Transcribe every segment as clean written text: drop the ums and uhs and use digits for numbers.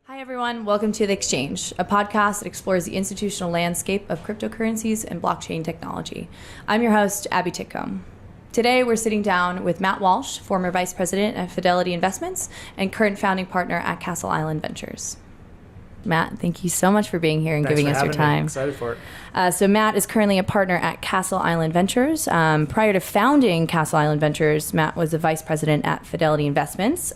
Hi, everyone. Welcome to The Exchange, a podcast that explores the institutional landscape of cryptocurrencies and blockchain technology. I'm your host, Abbey Titcomb. Today, we're sitting down with Matt Walsh, former vice president at Fidelity Investments and current founding partner at Castle Island Ventures. Matt, thank you so much for being here and giving us your time. I'm excited for it. So Matt is currently a partner at Castle Island Ventures. Prior to founding Castle Island Ventures, Matt was a vice president at Fidelity Investments,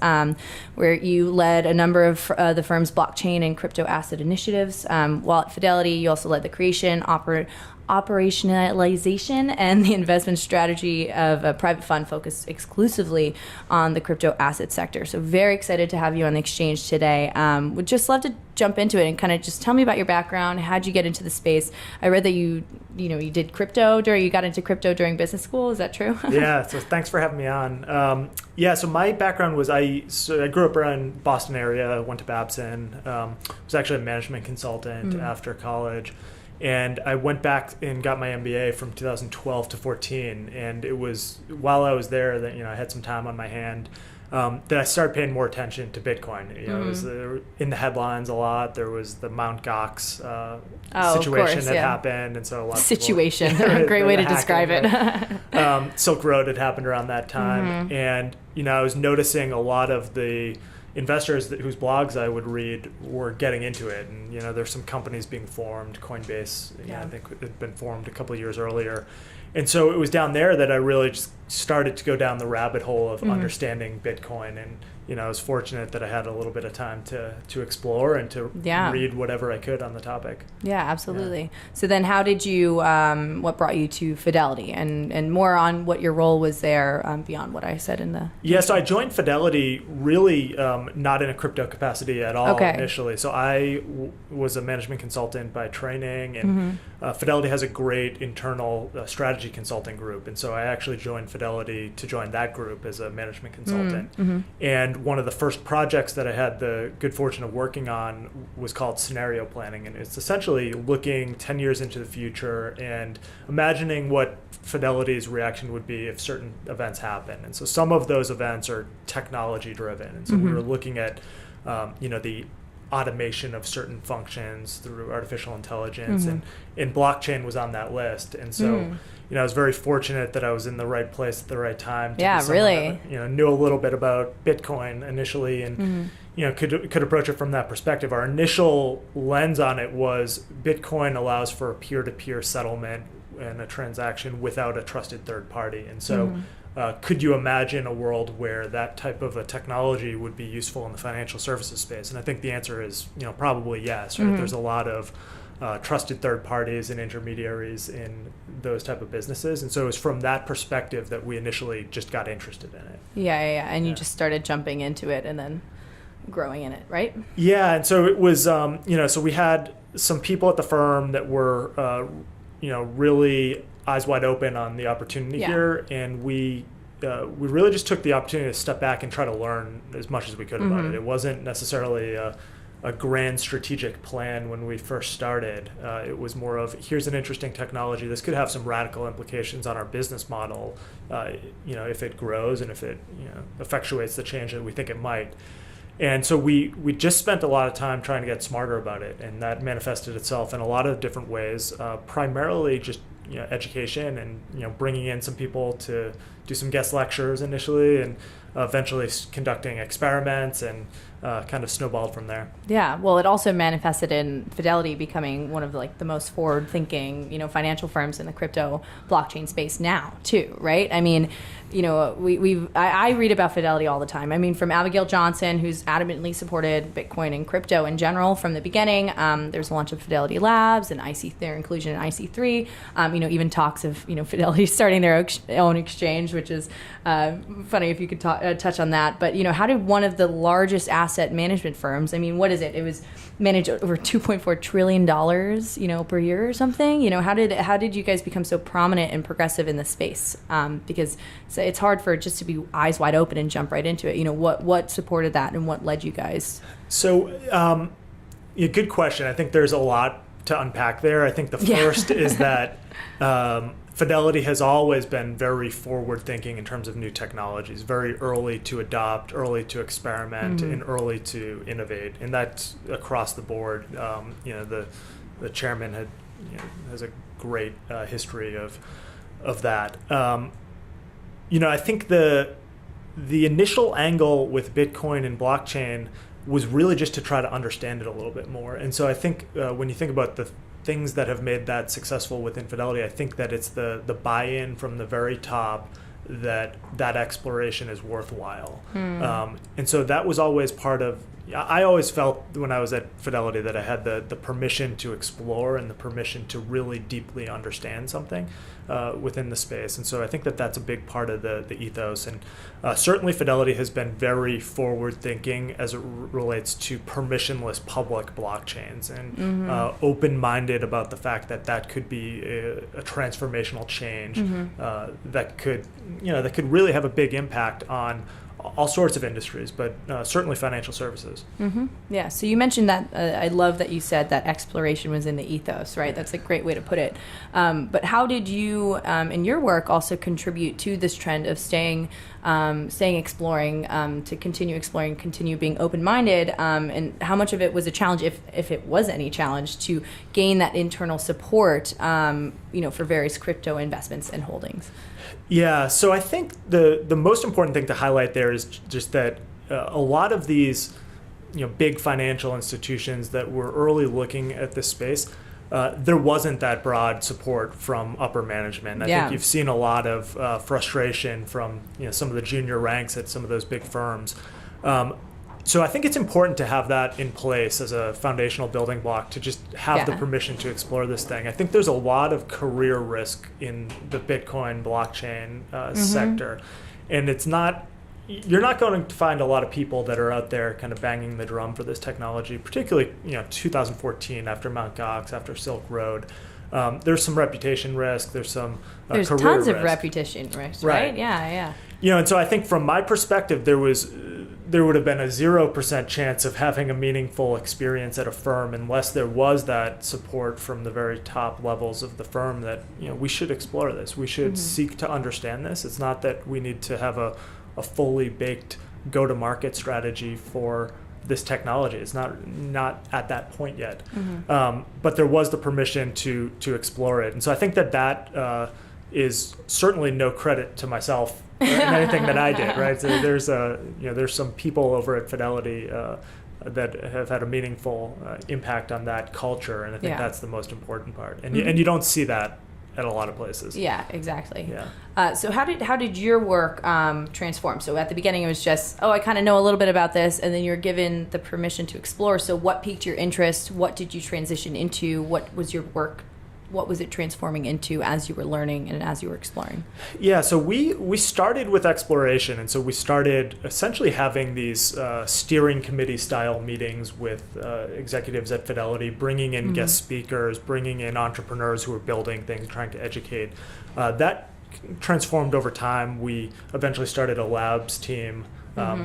where you led a number of the firm's blockchain and crypto asset initiatives. While at Fidelity, you also led the creation, operationalization, and the investment strategy of a private fund focused exclusively on the crypto asset sector. So very excited to have you on the exchange today. Would just love to jump into it and kind of just tell me about your background. How'd you get into the space? I read that you did crypto you got into crypto during business school. Is that true? Yeah. So thanks for having me on. So my background was I grew up around Boston area. Went to Babson. Was actually a management consultant after college. And I went back and got my MBA from 2012 to 14. And it was while I was there that I had some time on my hand that I started paying more attention to Bitcoin. It was in the headlines a lot. There was the Mt. Gox situation that happened, and so a lot of situation. People, great way to describe it. Silk Road had happened around that time, and I was noticing a lot of the investors whose blogs I would read were getting into it, and there's some companies being formed. Coinbase, I think, had been formed a couple of years earlier, and so it was down there that I really just started to go down the rabbit hole of understanding Bitcoin. And I was fortunate that I had a little bit of time to explore and to read whatever I could on the topic. Yeah, absolutely. Yeah. So then how did you, what brought you to Fidelity, and more on what your role was there beyond what I said in the... Yeah, so I joined Fidelity really not in a crypto capacity at all initially. So I was a management consultant by training, and Fidelity has a great internal strategy consulting group. And so I actually joined Fidelity to join that group as a management consultant. And one of the first projects that I had the good fortune of working on was called scenario planning. And it's essentially looking 10 years into the future and imagining what Fidelity's reaction would be if certain events happen. And so some of those events are technology driven. And so we were looking at, the automation of certain functions through artificial intelligence, and blockchain was on that list. And so I was very fortunate that I was in the right place at the right time to be someone that, knew a little bit about Bitcoin initially, and could approach it from that perspective. Our initial lens on it was Bitcoin allows for a peer-to-peer settlement and a transaction without a trusted third party. And so could you imagine a world where that type of a technology would be useful in the financial services space? And I think the answer is, probably yes. Right? There's a lot of trusted third parties and intermediaries in those type of businesses. And so it was from that perspective that we initially just got interested in it. Yeah. And you just started jumping into it and then growing in it, right? Yeah. And so it was, so we had some people at the firm that were, really eyes wide open on the opportunity here. And we really just took the opportunity to step back and try to learn as much as we could about it. It wasn't necessarily a grand strategic plan when we first started. It was more of, here's an interesting technology. This could have some radical implications on our business model, if it grows and if it effectuates the change that we think it might. And so we just spent a lot of time trying to get smarter about it, and that manifested itself in a lot of different ways, primarily just education and bringing in some people to do some guest lectures initially, and eventually conducting experiments, and kind of snowballed from there. Yeah, well, it also manifested in Fidelity becoming one of the most forward-thinking financial firms in the crypto blockchain space now too, right? I mean, I read about Fidelity all the time. I mean, from Abigail Johnson, who's adamantly supported Bitcoin and crypto in general from the beginning. There's a launch of Fidelity Labs and their inclusion in IC3. Even talks of Fidelity starting their own exchange, which is funny if you could touch on that. But how did one of the largest asset management firms, I mean, what is it? It was managed over $2.4 trillion, per year or something. How did you guys become so prominent and progressive in this space? Because it's hard for it just to be eyes wide open and jump right into it. What supported that and what led you guys? So, good question. I think there's a lot to unpack there. I think the first is that Fidelity has always been very forward-thinking in terms of new technologies, very early to adopt, early to experiment, and early to innovate, and that's across the board. The chairman has a great history of that. I think the initial angle with Bitcoin and blockchain was really just to try to understand it a little bit more, and so I think when you think about the things that have made that successful within Fidelity, I think that it's the buy-in from the very top that exploration is worthwhile. And so that was always part of, I always felt when I was at Fidelity that I had the permission to explore and the permission to really deeply understand something within the space. And so I think that that's a big part of the ethos. And certainly Fidelity has been very forward-thinking as it relates to permissionless public blockchains and open-minded about the fact that that could be a transformational change that could really have a big impact on all sorts of industries, but certainly financial services. Yeah, so you mentioned that, I love that you said that exploration was in the ethos, right? That's a great way to put it. But how did you, in your work, also contribute to this trend of staying exploring, to continue exploring, continue being open-minded, and how much of it was a challenge, if it was any challenge, to gain that internal support, for various crypto investments and holdings? Yeah, so I think the most important thing to highlight there is just that a lot of these big financial institutions that were early looking at this space, there wasn't that broad support from upper management. I think you've seen a lot of frustration from some of the junior ranks at some of those big firms. So I think it's important to have that in place as a foundational building block to just have the permission to explore this thing. I think there's a lot of career risk in the Bitcoin blockchain sector, and you're not going to find a lot of people that are out there kind of banging the drum for this technology, particularly 2014 after Mt. Gox, after Silk Road. There's some reputation risk. There's some career risk. There's tons of reputation risk, right? Yeah. And so I think from my perspective, there would have been a 0% chance of having a meaningful experience at a firm unless there was that support from the very top levels of the firm that we should explore this. We should seek to understand this. It's not that we need to have a fully baked go-to-market strategy for this technology. It's not at that point yet. But there was the permission to explore it. And so I think that is certainly no credit to myself in anything that I did, right? So there's some people over at Fidelity that have had a meaningful impact on that culture, and I think that's the most important part. And you don't see that at a lot of places. Yeah, exactly. Yeah. So how did your work transform? So at the beginning it was just, I kind of know a little bit about this, and then you're given the permission to explore. So what piqued your interest? What did you transition into? What was your work? What was it transforming into as you were learning and as you were exploring? Yeah, so we started with exploration, and so we started essentially having these steering committee style meetings with executives at Fidelity, bringing in guest speakers, bringing in entrepreneurs who were building things, trying to educate. That transformed over time. We eventually started a labs team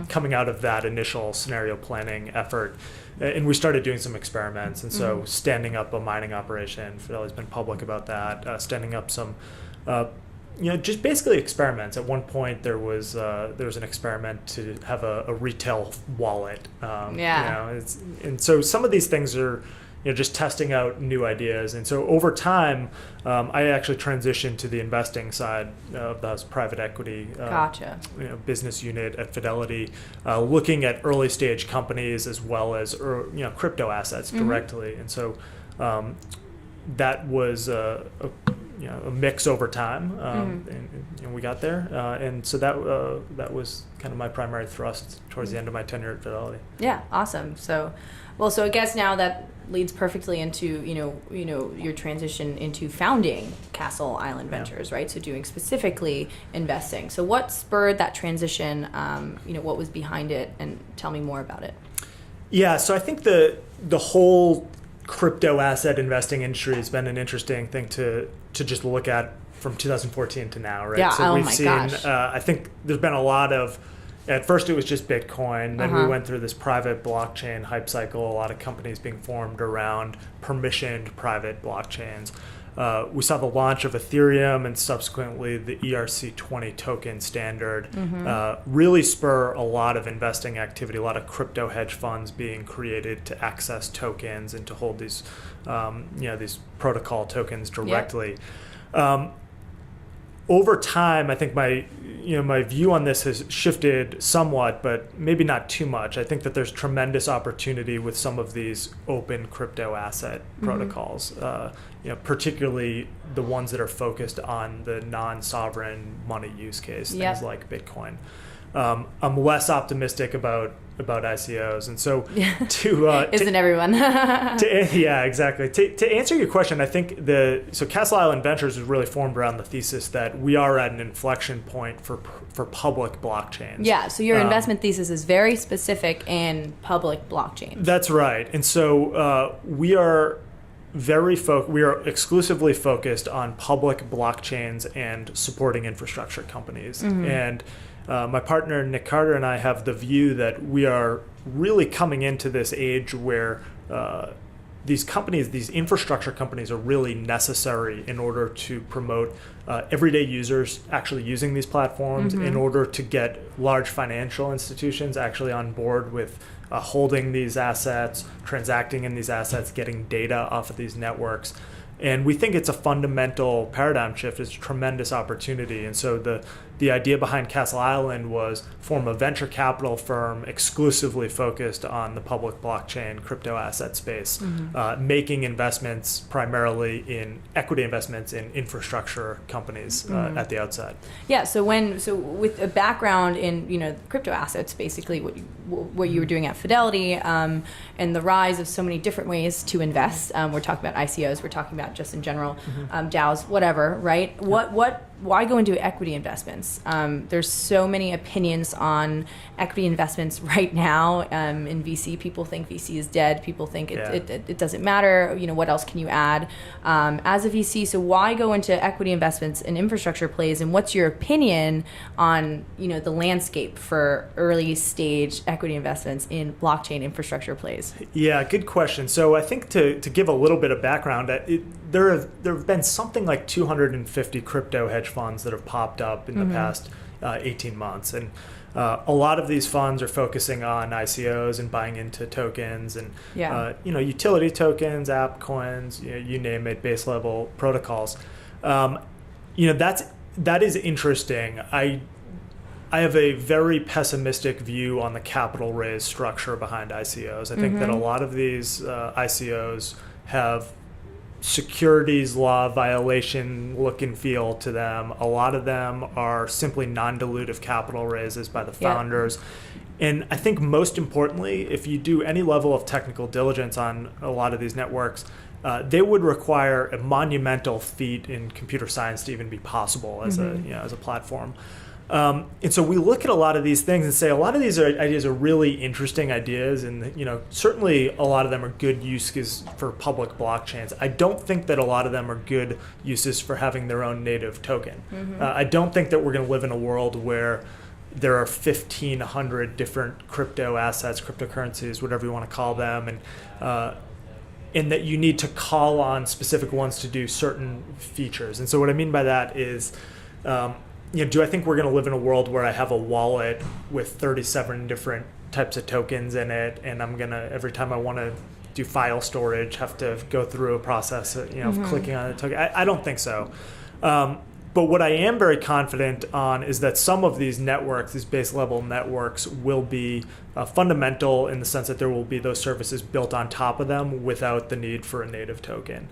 coming out of that initial scenario planning effort. And we started doing some experiments, and so standing up a mining operation. Fidelity's been public about that. Standing up some, just basically experiments. At one point, there was an experiment to have a retail wallet. And so some of these things are, just testing out new ideas. And so over time, I actually transitioned to the investing side of the house, private equity business unit at Fidelity, looking at early stage companies as well as crypto assets directly. And so that was a mix over time, and we got there. And so that was kind of my primary thrust towards the end of my tenure at Fidelity. Yeah, awesome. So I guess now that leads perfectly into your transition into founding Castle Island Ventures, right? So doing specifically investing. So what spurred that transition? What was behind it, and tell me more about it. Yeah, so I think the whole crypto asset investing industry has been an interesting thing to just look at from 2014 to now, right? Yeah, so we've seen. I think there's been a lot of. At first, it was just Bitcoin. Then we went through this private blockchain hype cycle. A lot of companies being formed around permissioned private blockchains. we saw the launch of Ethereum and subsequently the ERC20 token standard really spur a lot of investing activity, a lot of crypto hedge funds being created to access tokens and to hold these, these protocol tokens directly. Yep. Over time, I think my view on this has shifted somewhat, but maybe not too much. I think that there's tremendous opportunity with some of these open crypto asset protocols, particularly the ones that are focused on the non-sovereign money use case, things like Bitcoin. I'm less optimistic about ICOs, and so isn't everyone? Yeah, exactly. To answer your question, I think Castle Island Ventures was really formed around the thesis that we are at an inflection point for public blockchains. Yeah. So your investment thesis is very specific in public blockchains. That's right, and so we are exclusively focused on public blockchains and supporting infrastructure companies. And my partner Nick Carter and I have the view that we are really coming into this age where these infrastructure companies are really necessary in order to promote everyday users actually using these platforms, in order to get large financial institutions actually on board with holding these assets, transacting in these assets, getting data off of these networks. And we think it's a fundamental paradigm shift. It's a tremendous opportunity. And so the idea behind Castle Island was form a venture capital firm exclusively focused on the public blockchain crypto asset space, making investments primarily in equity investments in infrastructure companies at the outset. Yeah. So with a background in crypto assets, basically what you were doing at Fidelity, and the rise of so many different ways to invest. We're talking about ICOs. We're talking about just in general, DAOs, whatever, right? Why go into equity investments? There's so many opinions on equity investments right now. In VC, people think VC is dead. People think it doesn't matter. What else can you add as a VC? So why go into equity investments and infrastructure plays? And what's your opinion on the landscape for early stage equity investments in blockchain infrastructure plays? Yeah, good question. So I think to give a little bit of background, there have been something like 250 crypto hedge funds that have popped up in the past 18 months. And a lot of these funds are focusing on ICOs and buying into tokens and utility tokens, app coins, you name it, base level protocols. That is interesting. I have a very pessimistic view on the capital raise structure behind ICOs. I think that a lot of these ICOs have securities law violation look and feel to them. A lot of them are simply non-dilutive capital raises by the founders. And I think most importantly, if you do any level of technical diligence on a lot of these networks, they would require a monumental feat in computer science to even be possible as a platform. And so we look at a lot of these things and say a lot of these ideas are really interesting ideas, and certainly a lot of them are good uses for public blockchains. I don't think that a lot of them are good uses for having their own native token. I don't think that we're going to live in a world where there are 1,500 different crypto assets, cryptocurrencies, whatever you want to call them, and that you need to call on specific ones to do certain features. And so what I mean by that is, do I think we're going to live in a world where I have a wallet with 37 different types of tokens in it, and I'm going to, every time I want to do file storage, have to go through a process of clicking on a token? I don't think so. But what I am very confident on is that some of these networks, these base level networks, will be fundamental in the sense that there will be those services built on top of them without the need for a native token.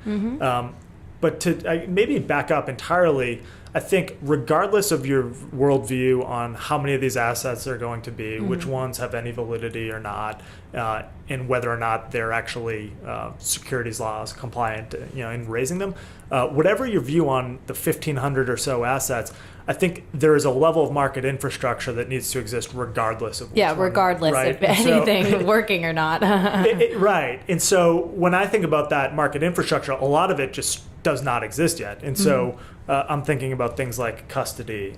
But to maybe back up entirely, I think regardless of your worldview on how many of these assets are going to be, which ones have any validity or not, and whether or not they're actually securities laws compliant, in raising them, whatever your view on the 1,500 or so assets, I think there is a level of market infrastructure that needs to exist regardless of which one, regardless right? if anything working or not. Right. And so when I think about that market infrastructure, a lot of it just does not exist yet. And so I'm thinking about things like custody,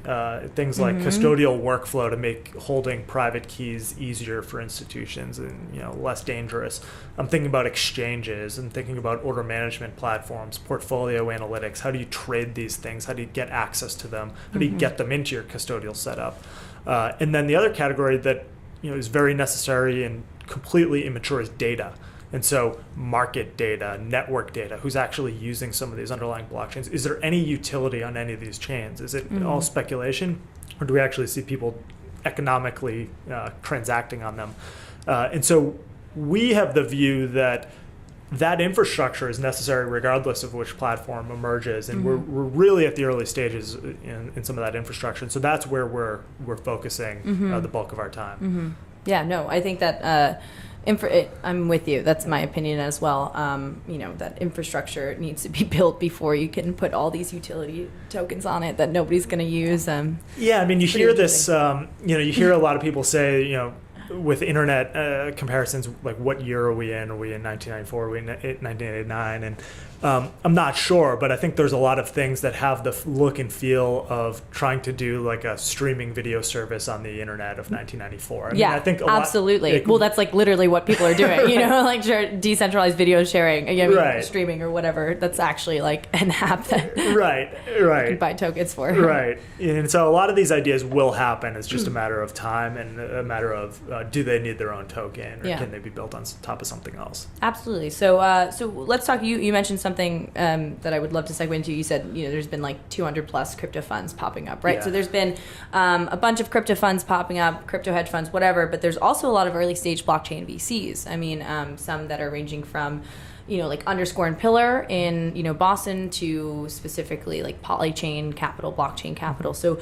things like custodial workflow to make holding private keys easier for institutions and less dangerous. I'm thinking about exchanges and thinking about order management platforms, portfolio analytics. How do you trade these things? How do you get access to them? How do you get them into your custodial setup? And then the other category that is very necessary and completely immature is data. And so market data, network data, who's actually using some of these underlying blockchains? Is there any utility on any of these chains? Is it all speculation? Or do we actually see people economically transacting on them? And so we have the view that infrastructure is necessary regardless of which platform emerges. And we're really at the early stages in some of that infrastructure. And so that's where we're focusing the bulk of our time. Yeah, no, I think that... I'm with you. That's my opinion as well. That infrastructure needs to be built before you can put all these utility tokens on it that nobody's going to use. Yeah, I mean, you hear this. You hear a lot of people say, with internet comparisons, like what year are we in? Are we in 1994? Are we in 1989? And I'm not sure, but I think there's a lot of things that have the look and feel of trying to do like a streaming video service on the internet of 1994. I think absolutely. Well, that's like literally what people are doing, like decentralized video sharing, streaming or whatever. That's actually like an app that you can buy tokens for. Right. And so a lot of these ideas will happen. It's just a matter of time and a matter of do they need their own token or can they be built on top of something else? Absolutely. So let's talk. You mentioned something that I would love to segue into. You said there's been like 200 plus crypto funds popping up, right? Yeah. So there's been a bunch of crypto funds popping up, crypto hedge funds, whatever. But there's also a lot of early stage blockchain VCs. I mean, some that are ranging from like Underscore and Pillar in Boston to specifically like Polychain Capital, Blockchain Capital. So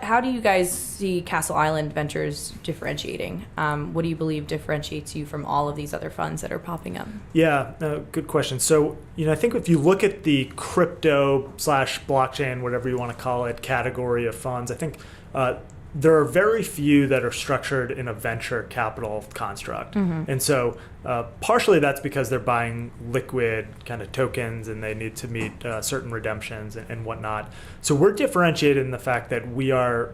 how do you guys see Castle Island Ventures differentiating? What do you believe differentiates you from all of these other funds that are popping up? Yeah, good question. So I think if you look at the crypto / blockchain, whatever you want to call it, category of funds, I think there are very few that are structured in a venture capital construct. And so partially that's because they're buying liquid kind of tokens and they need to meet certain redemptions and whatnot. So we're differentiated in the fact that we are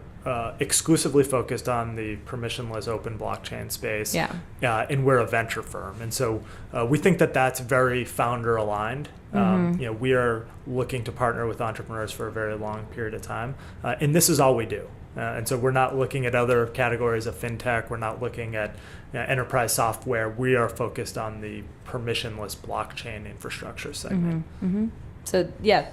exclusively focused on the permissionless open blockchain space. And we're a venture firm. And so we think that that's very founder aligned. We are looking to partner with entrepreneurs for a very long period of time. And this is all we do. And so we're not looking at other categories of fintech. We're not looking at enterprise software. We are focused on the permissionless blockchain infrastructure segment. So yeah,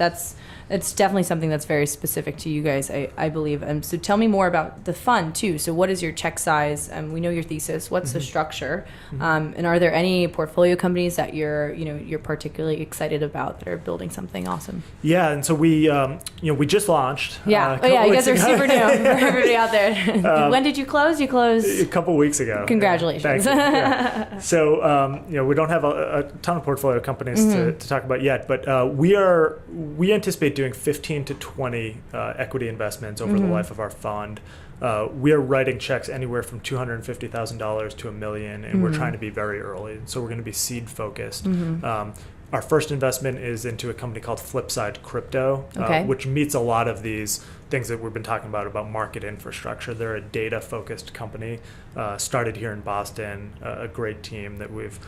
it's definitely something that's very specific to you guys, I believe. So tell me more about the fund too. So what is your check size? We know your thesis. What's the structure? And are there any portfolio companies that you're particularly excited about that are building something awesome? Yeah, and so we just launched. You guys are super new for everybody out there. When did you close? You closed a couple weeks ago. Congratulations. Thank you. Yeah. So we don't have a ton of portfolio companies to talk about yet, but we anticipate doing 15 to 20 equity investments over the life of our fund. We are writing checks anywhere from $250,000 to $1 million, and we're trying to be very early. So we're going to be seed focused. Our first investment is into a company called Flipside Crypto, which meets a lot of these things that we've been talking about market infrastructure. They're a data-focused company, started here in Boston, a great team that we've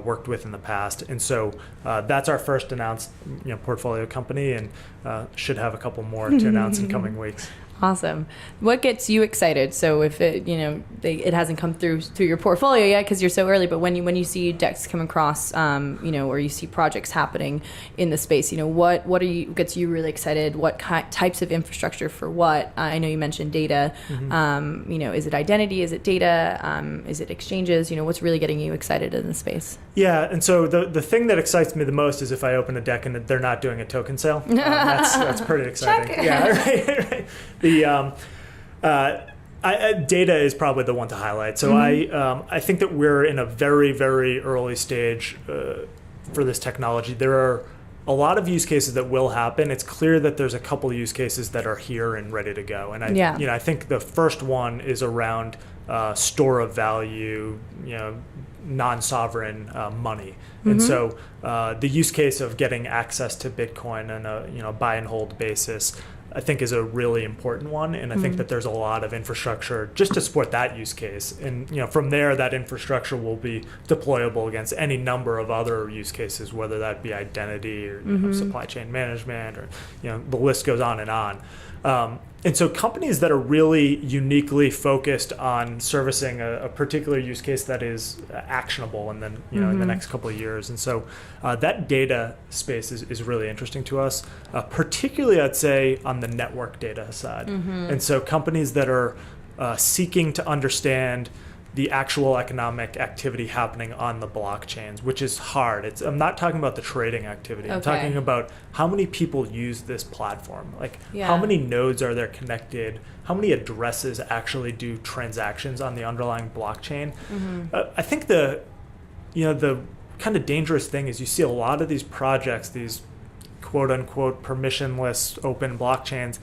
worked with in the past. And so that's our first announced portfolio company, and should have a couple more to announce in coming weeks. Awesome. What gets you excited? So if it, it hasn't come through your portfolio yet because you're so early, but when you see decks come across, or you see projects happening in the space, what gets you really excited? What types of infrastructure for what? I know you mentioned data. Is it identity? Is it data? Is it exchanges? What's really getting you excited in the space? Yeah, and so the thing that excites me the most is if I open a deck and they're not doing a token sale. That's pretty exciting. Check. Yeah, right. Data is probably the one to highlight. So I think that we're in a very, very early stage for this technology. There are a lot of use cases that will happen. It's clear that there's a couple of use cases that are here and ready to go. And I think the first one is around store of value, non-sovereign money. And so the use case of getting access to Bitcoin on a buy and hold basis, I think, is a really important one. And I think that there's a lot of infrastructure just to support that use case. And from there, that infrastructure will be deployable against any number of other use cases, whether that be identity or supply chain management, or the list goes on and on. And so companies that are really uniquely focused on servicing a particular use case that is actionable and then in the next couple of years. And so that data space is really interesting to us, particularly I'd say on the network data side. And so companies that are seeking to understand the actual economic activity happening on the blockchains, which is hard. I'm not talking about the trading activity. I'm talking about how many people use this platform. How many nodes are there connected? How many addresses actually do transactions on the underlying blockchain? I think the kind of dangerous thing is you see a lot of these projects, these quote unquote permissionless open blockchains,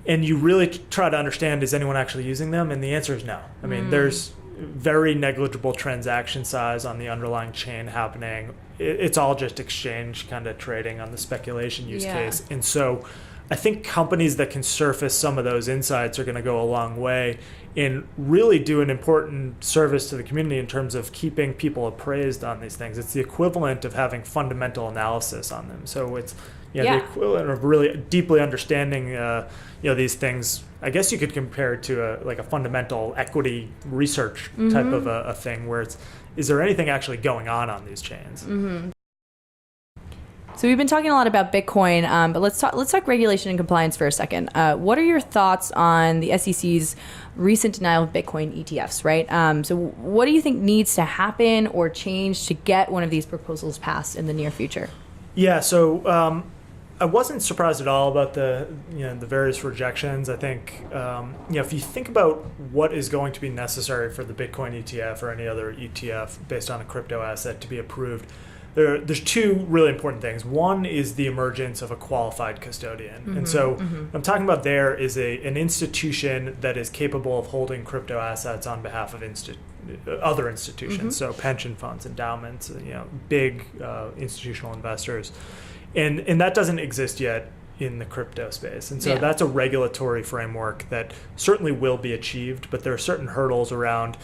and you really try to understand, is anyone actually using them? And the answer is no. I mean, there's very negligible transaction size on the underlying chain happening. It's all just exchange kind of trading on the speculation use case. And so I think companies that can surface some of those insights are going to go a long way and really do an important service to the community in terms of keeping people appraised on these things. It's the equivalent of having fundamental analysis on them. So it's the equivalent of really deeply understanding these things. I guess you could compare it to a fundamental equity research type of a thing, where is there anything actually going on these chains? So we've been talking a lot about Bitcoin, but let's talk regulation and compliance for a second. What are your thoughts on the SEC's recent denial of Bitcoin ETFs, right? So what do you think needs to happen or change to get one of these proposals passed in the near future? Yeah, so I wasn't surprised at all about the various rejections. I think if you think about what is going to be necessary for the Bitcoin ETF or any other ETF based on a crypto asset to be approved, there's two really important things. One is the emergence of a qualified custodian. And so what I'm talking about there is an institution that is capable of holding crypto assets on behalf of other institutions, so pension funds, endowments, big institutional investors. And that doesn't exist yet in the crypto space. And so that's a regulatory framework that certainly will be achieved, but there are certain hurdles around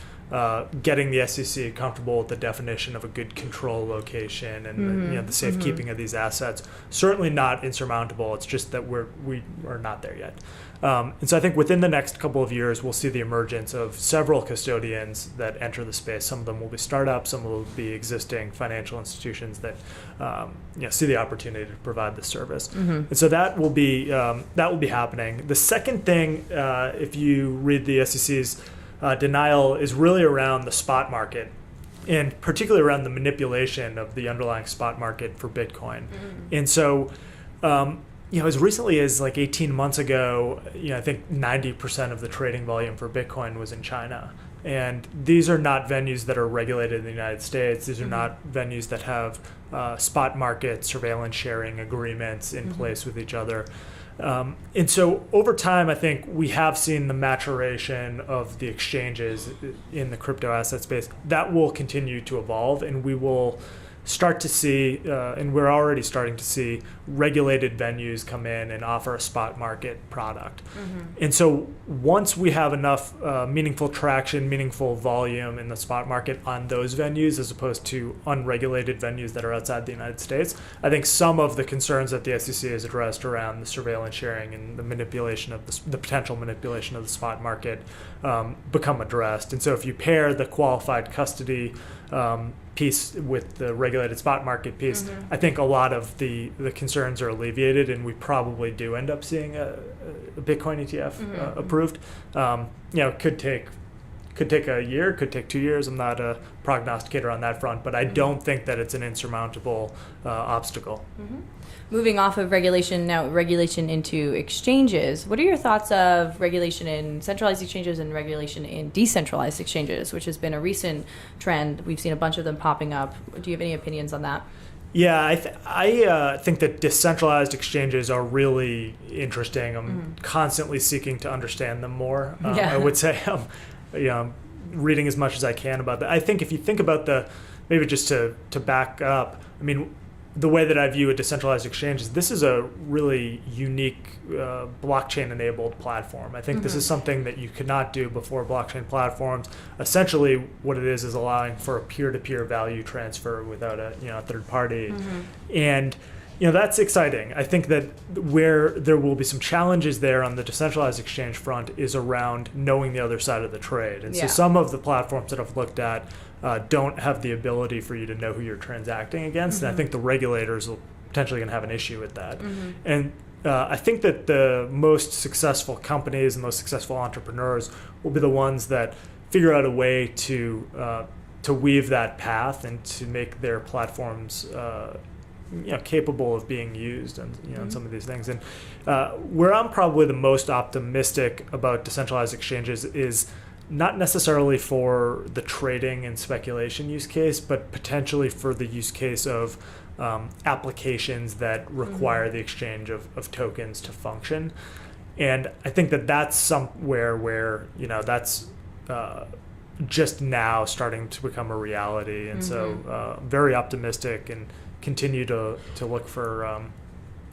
getting the SEC comfortable with the definition of a good control location and the safekeeping of these assets. Certainly not insurmountable. It's just that we are not there yet. And so I think within the next couple of years, we'll see the emergence of several custodians that enter the space. Some of them will be startups, some will be existing financial institutions that see the opportunity to provide this service. And so that will be happening. The second thing, if you read the SEC's denial, is really around the spot market, and particularly around the manipulation of the underlying spot market for Bitcoin. And so as recently as 18 months ago, I think 90% of the trading volume for Bitcoin was in China. And these are not venues that are regulated in the United States. These are not venues that have spot market surveillance sharing agreements in place with each other. And so over time, I think we have seen the maturation of the exchanges in the crypto asset space. That will continue to evolve, and we will start to see, and we're already starting to see, regulated venues come in and offer a spot market product. And so once we have enough meaningful traction, meaningful volume in the spot market on those venues, as opposed to unregulated venues that are outside the United States, I think some of the concerns that the SEC has addressed around the surveillance sharing and the manipulation of the potential manipulation of the spot market become addressed. And so if you pair the qualified custody piece with the regulated spot market piece, I think a lot of the concerns are alleviated, and we probably do end up seeing a Bitcoin ETF approved. Could take a year, could take 2 years. I'm not a prognosticator on that front, but I don't think that it's an insurmountable obstacle. Moving off of regulation, now regulation into exchanges. What are your thoughts of regulation in centralized exchanges and regulation in decentralized exchanges, which has been a recent trend? We've seen a bunch of them popping up. Do you have any opinions on that? Yeah, I think that decentralized exchanges are really interesting. I'm constantly seeking to understand them more. I would say reading as much as I can about that. I think if you think about maybe just to back up, I mean, the way that I view a decentralized exchange is this is a really unique blockchain-enabled platform. I think this is something that you could not do before blockchain platforms. Essentially, what it is allowing for a peer-to-peer value transfer without a third party, and that's exciting. I think that where there will be some challenges there on the decentralized exchange front is around knowing the other side of the trade, and so some of the platforms that I've looked at don't have the ability for you to know who you're transacting against, and I think the regulators will potentially going to have an issue with that. And I think that the most successful companies and most successful entrepreneurs will be the ones that figure out a way to weave that path and to make their platforms capable of being used and in some of these things. And where I'm probably the most optimistic about decentralized exchanges is not necessarily for the trading and speculation use case, but potentially for the use case of applications that require the exchange of tokens to function. And I think that that's somewhere where that's just now starting to become a reality. And so very optimistic and continue to look for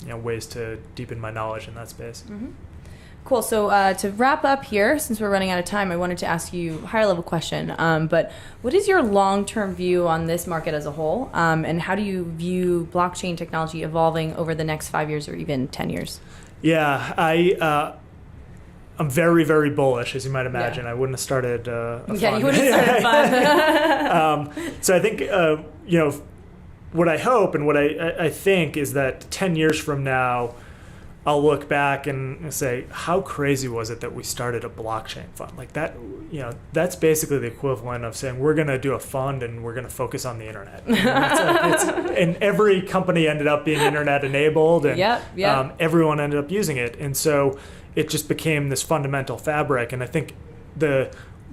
ways to deepen my knowledge in that space. Cool. So to wrap up here, since we're running out of time, I wanted to ask you a higher level question. But what is your long-term view on this market as a whole? And how do you view blockchain technology evolving over the next 5 years or even 10 years? Yeah, I'm very, very bullish, as you might imagine. I wouldn't have started a fund. Yeah, you wouldn't have started a fund. So I think, what I hope and what I think is that 10 years from now, I'll look back and say, how crazy was it that we started a blockchain fund? Like that, that's basically the equivalent of saying we're going to do a fund and we're going to focus on the internet. And every company ended up being internet enabled, and everyone ended up using it. And so it just became this fundamental fabric. And I think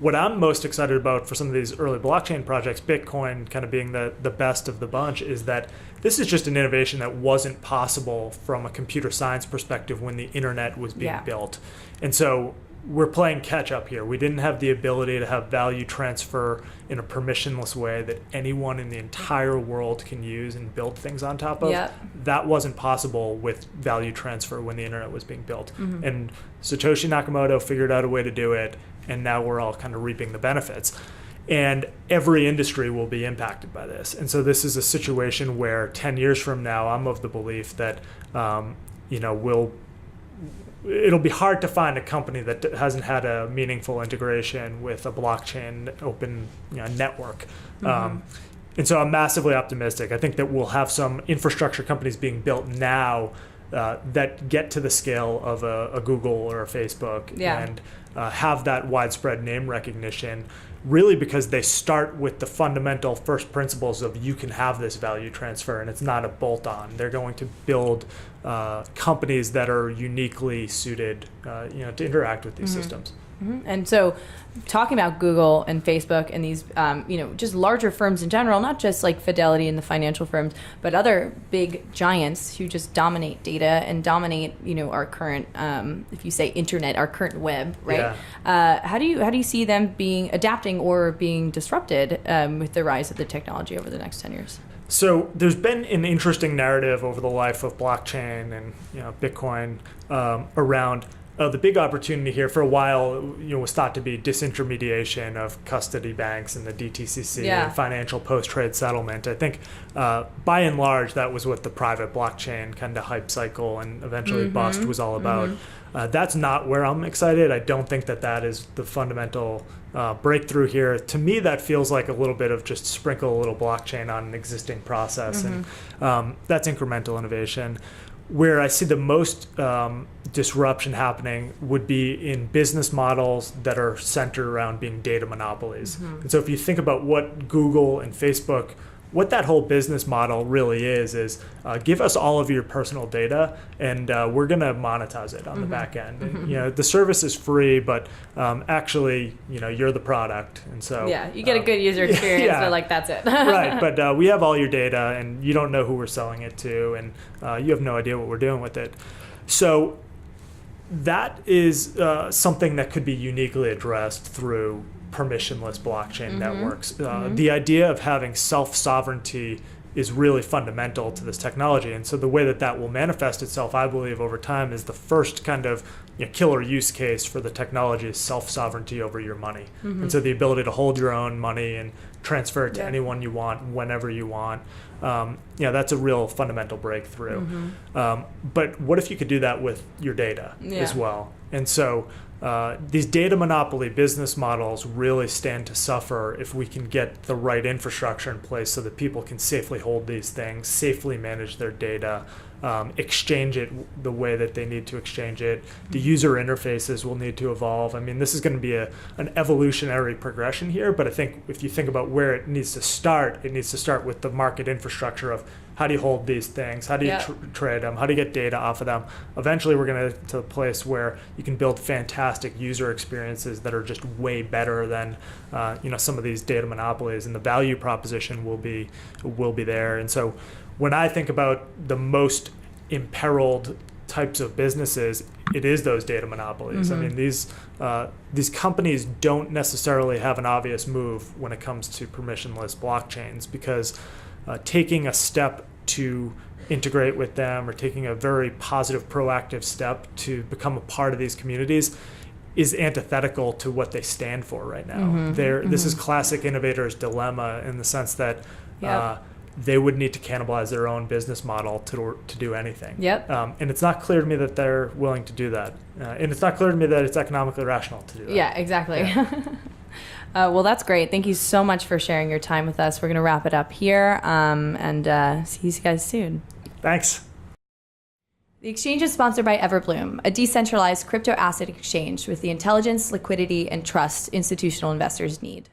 what I'm most excited about for some of these early blockchain projects, Bitcoin kind of being the best of the bunch, is that this is just an innovation that wasn't possible from a computer science perspective when the internet was being built. And so we're playing catch up here. We didn't have the ability to have value transfer in a permissionless way that anyone in the entire world can use and build things on top of. That wasn't possible with value transfer when the internet was being built. And Satoshi Nakamoto figured out a way to do it, and now we're all kind of reaping the benefits. And every industry will be impacted by this. And so this is a situation where 10 years from now, I'm of the belief that it'll be hard to find a company that hasn't had a meaningful integration with a blockchain open network. And so I'm massively optimistic. I think that we'll have some infrastructure companies being built now that get to the scale of a Google or a Facebook and have that widespread name recognition, really because they start with the fundamental first principles of you can have this value transfer and it's not a bolt-on. They're going to build companies that are uniquely suited to interact with these systems. And so talking about Google and Facebook and these, just larger firms in general, not just like Fidelity and the financial firms, but other big giants who just dominate data and dominate, our current, if you say internet, our current web, right? How do you see them adapting or being disrupted with the rise of the technology over the next 10 years? So there's been an interesting narrative over the life of blockchain and Bitcoin around the big opportunity here. For a while, was thought to be disintermediation of custody banks and the DTCC and financial post-trade settlement. I think by and large, that was what the private blockchain kind of hype cycle and eventually bust was all about. That's not where I'm excited. I don't think that is the fundamental breakthrough here. To me, that feels like a little bit of just sprinkle a little blockchain on an existing process, and that's incremental innovation. Where I see the most disruption happening would be in business models that are centered around being data monopolies. And so if you think about what Google and Facebook, what that whole business model really is give us all of your personal data and we're going to monetize it on the back end. And, the service is free, but actually, you're the product. And so you get a good user experience, but that's it. Right, but we have all your data and you don't know who we're selling it to, and you have no idea what we're doing with it. So that is something that could be uniquely addressed through permissionless blockchain networks. The idea of having self-sovereignty is really fundamental to this technology. And so the way that will manifest itself, I believe, over time is the first kind of killer use case for the technology is self-sovereignty over your money. And so the ability to hold your own money and transfer it to anyone you want, whenever you want. That's a real fundamental breakthrough. But what if you could do that with your data as well? And so these data monopoly business models really stand to suffer if we can get the right infrastructure in place so that people can safely hold these things, safely manage their data, exchange it the way that they need to exchange it. The user interfaces will need to evolve. I mean, this is going to be an evolutionary progression here, but I think if you think about where it needs to start with the market infrastructure of how do you hold these things, how do you trade them, how do you get data off of them. Eventually we're going to a place where you can build fantastic user experiences that are just way better than some of these data monopolies, and the value proposition will be there. And so when I think about the most imperiled types of businesses, it is those data monopolies. I mean, these companies don't necessarily have an obvious move when it comes to permissionless blockchains, because taking a step to integrate with them or taking a very positive, proactive step to become a part of these communities is antithetical to what they stand for right now. This is classic innovator's dilemma in the sense that they would need to cannibalize their own business model to do anything. And it's not clear to me that they're willing to do that. And it's not clear to me that it's economically rational to do that. Yeah, exactly. Well, that's great. Thank you so much for sharing your time with us. We're going to wrap it up here and see you guys soon. Thanks. The exchange is sponsored by Everbloom, a decentralized crypto asset exchange with the intelligence, liquidity, and trust institutional investors need.